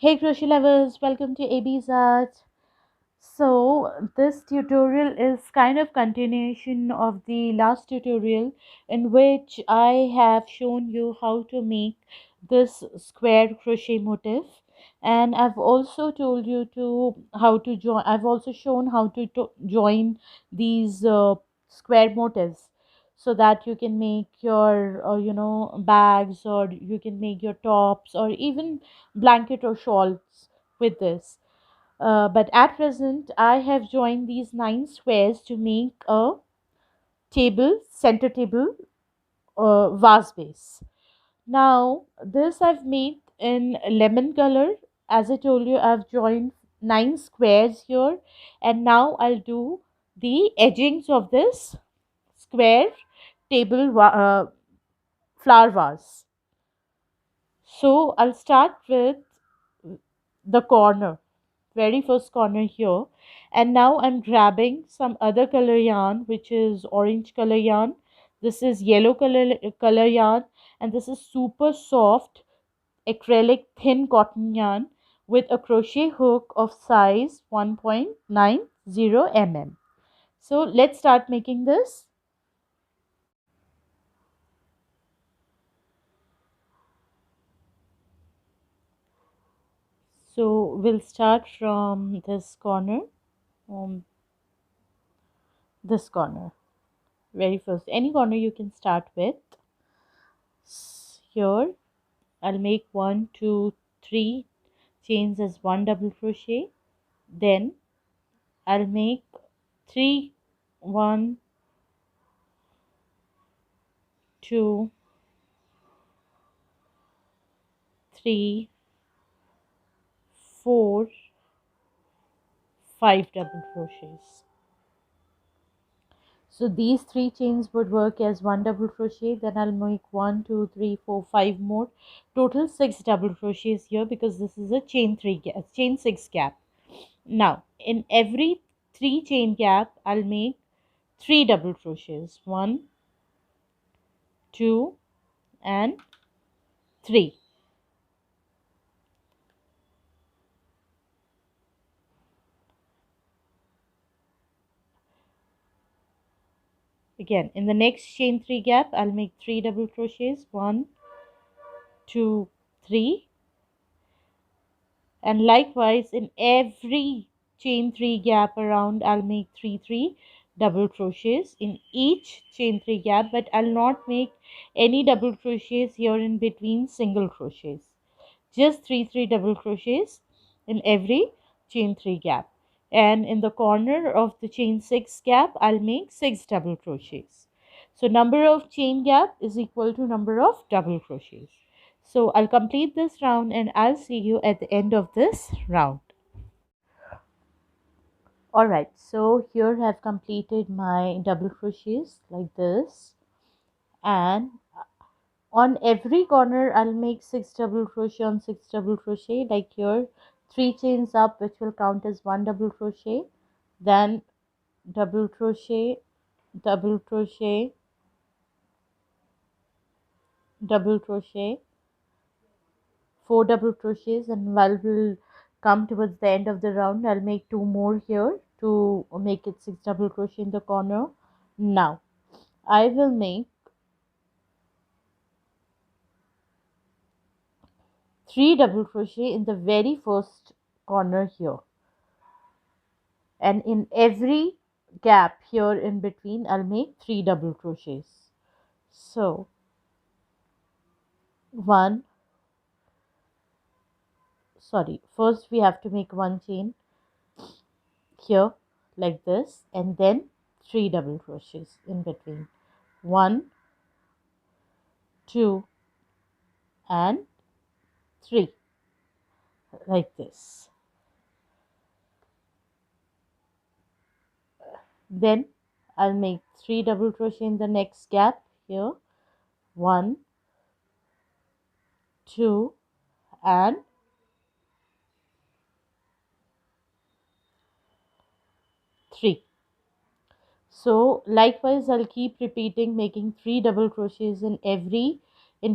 Hey crochet lovers, welcome to AB's Art. So this tutorial is kind of continuation of the last tutorial in which I have shown you how to make this square crochet motif, and I've also told you to how to join. I've also shown how to join these square motifs so that you can make your bags, or you can make your tops, or even blanket or shawls with this. But at present, I have joined these 9 squares to make a center table vase base. Now, this I've made in lemon color. As I told you, I've joined 9 squares here, and now I'll do the edgings of this square flower vase. So I'll start with the corner, very first corner here, and now I'm grabbing some other color yarn, which is orange color yarn. This is yellow color yarn, and this is super soft acrylic thin cotton yarn with a crochet hook of size 1.90 mm. So let's start making this. So we'll start from this corner, um, this corner, very first, any corner you can start with. Here I'll make 1 2 3 chains as 1 double crochet. Then I'll make 3 1 2 3 4 5 double crochets. So these 3 chains would work as 1 double crochet. Then I'll make 1 2 3 4 5 more, total 6 double crochets here, because this is a chain 6 gap. Now in every 3 chain gap I'll make 3 double crochets, 1 2 and 3. Again, in the next chain 3 gap I'll make 3 double crochets, 1 2 3, and likewise in every chain 3 gap around I'll make 3 double crochets in each chain 3 gap, but I'll not make any double crochets here in between single crochets, just 3 double crochets in every chain 3 gap. And in the corner of the chain 6 gap I'll make 6 double crochets. So number of chain gap is equal to number of double crochets. So I'll complete this round and I'll see you at the end of this round. Alright, so here I've completed my double crochets like this, and on every corner I'll make 6 double crochet on 6 double crochet, like here 3 chains up, which will count as 1 double crochet, then double crochet, double crochet, double crochet, 4 double crochets, and while we'll come towards the end of the round I'll make 2 more here to make it 6 double crochet in the corner. Now I will make 3 double crochet in the very first corner here, and in every gap here in between I'll make 3 double crochets. So first we have to make 1 chain here like this, and then 3 double crochets in between, 1 2 and 3, like this. Then I'll make 3 double crochet in the next gap here, 1 2 and 3. So likewise I'll keep repeating, making 3 double crochets in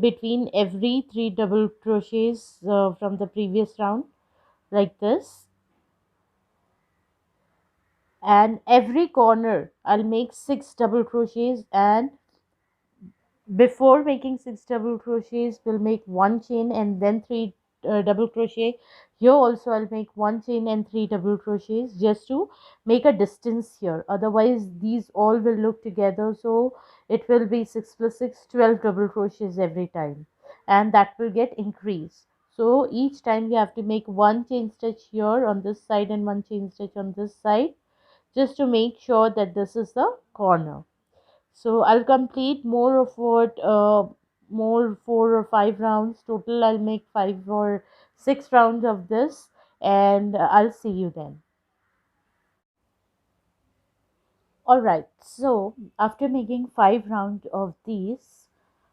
between every 3 double crochets from the previous round. like this, and every corner I'll make 6 double crochets, and before making 6 double crochets we'll make one chain and then 3 double crochet. Here also I'll make one chain and 3 double crochets just to make a distance here, otherwise these all will look together, so it will be 6 plus 6 12 double crochets every time, and that will get increased. So each time you have to make one chain stitch here on this side and one chain stitch on this side, just to make sure that this is the corner. So I'll complete more of what more 4 or 5 rounds total. I'll make 5 or 6 rounds of this, and I'll see you then. All right. So after making 5 rounds of these,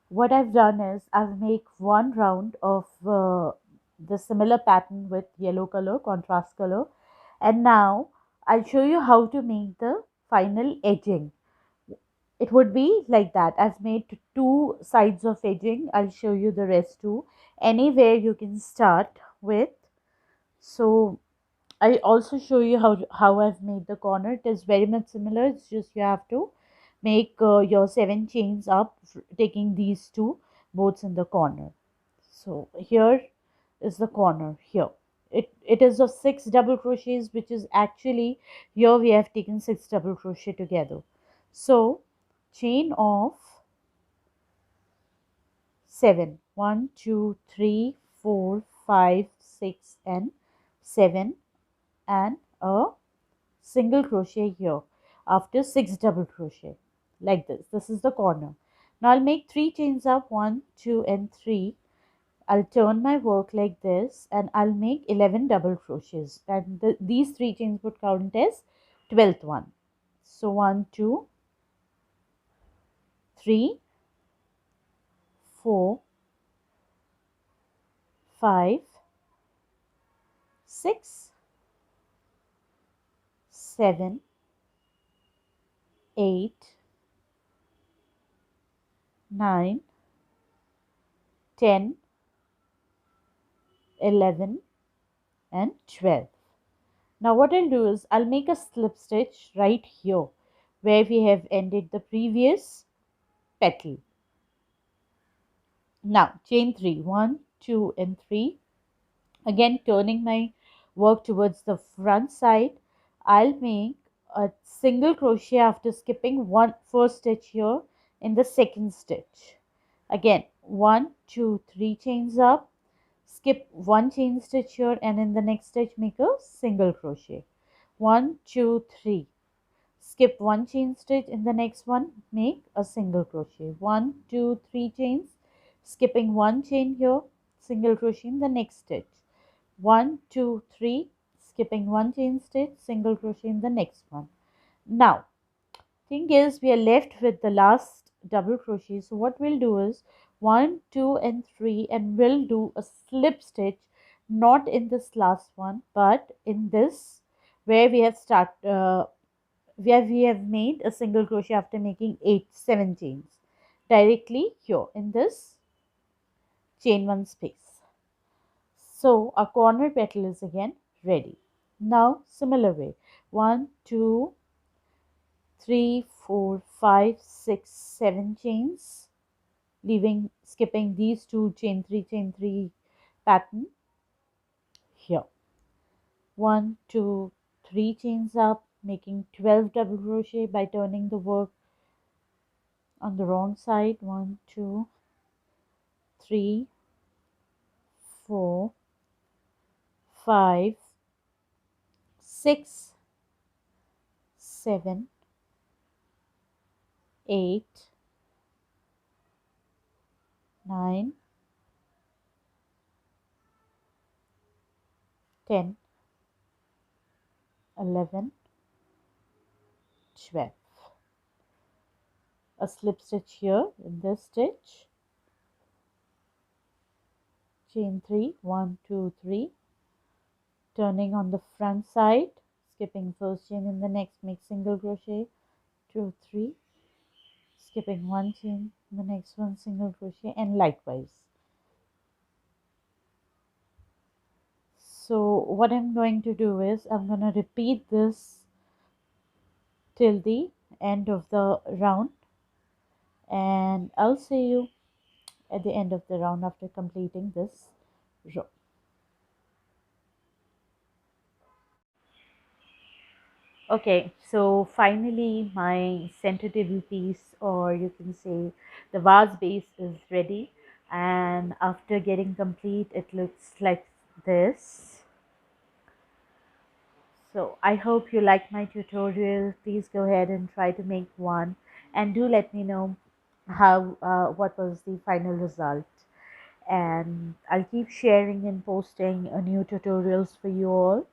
what I've done is I've make one round of the similar pattern with yellow color, contrast color, and now I'll show you how to make the final edging. It would be like that. I've made 2 sides of edging. I'll show you the rest too. Anywhere you can start with. So I also show you how I've made the corner. It is very much similar. It's just you have to make your 7 chains up, taking these two boats in the corner. So here is the corner here. It is of 6 double crochets, which is actually here we have taken 6 double crochet together. So chain of 7, 1 2 3 4 5 6 and 7, and a single crochet here after 6 double crochet, like this is the corner. Now I'll make 3 chains up, 1 2 and 3. I'll turn my work like this and I'll make 11 double crochets, and these 3 chains would count as 12th one. So 1 2 3 4 5 6 7 8 9 10 11 and 12. Now what I'll do is I'll make a slip stitch right here where we have ended the previous petal. Now chain 3, 1 2 and 3. Again turning my work towards the front side, I'll make a single crochet after skipping one first stitch here in the second stitch. Again 1 2 3 chains up, skip one chain stitch here, and in the next stitch make a single crochet. 1 2 3, skip one chain stitch, in the next one make a single crochet. 1 2 3 chains, skipping one chain here, single crochet in the next stitch. 1 2 3, skipping one chain stitch, single crochet in the next one. Now thing is we are left with the last double crochet, so what we'll do is 1 2 and 3, and we'll do a slip stitch, not in this last one but in this where we have where we have made a single crochet after making 7 chains, directly here in this chain 1 space. So our corner petal is again ready. Now similar way, 1 2 3 4 5 6 7 chains, leaving skipping these two chain 3 pattern here. 1 2 3 chains up, making 12 double crochet by turning the work on the wrong side. 1 2 3 4 5 6 7 8 9 10 11 12. A slip stitch here in this stitch, chain 3 1 2 3, turning on the front side, skipping first chain, in the next make single crochet 2 3, skipping one chain, in the next one single crochet, and likewise. So what I'm going to do is I'm going to repeat this till the end of the round, and I'll see you at the end of the round after completing this row. Okay, so finally my center table piece, or you can say the vase base, is ready, and after getting complete it looks like this. So I hope you like my tutorial. Please go ahead and try to make one, and do let me know how what was the final result. And I'll keep sharing and posting new tutorials for you all.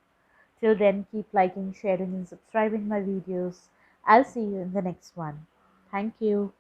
Till then, keep liking, sharing, and subscribing my videos. I'll see you in the next one. Thank you.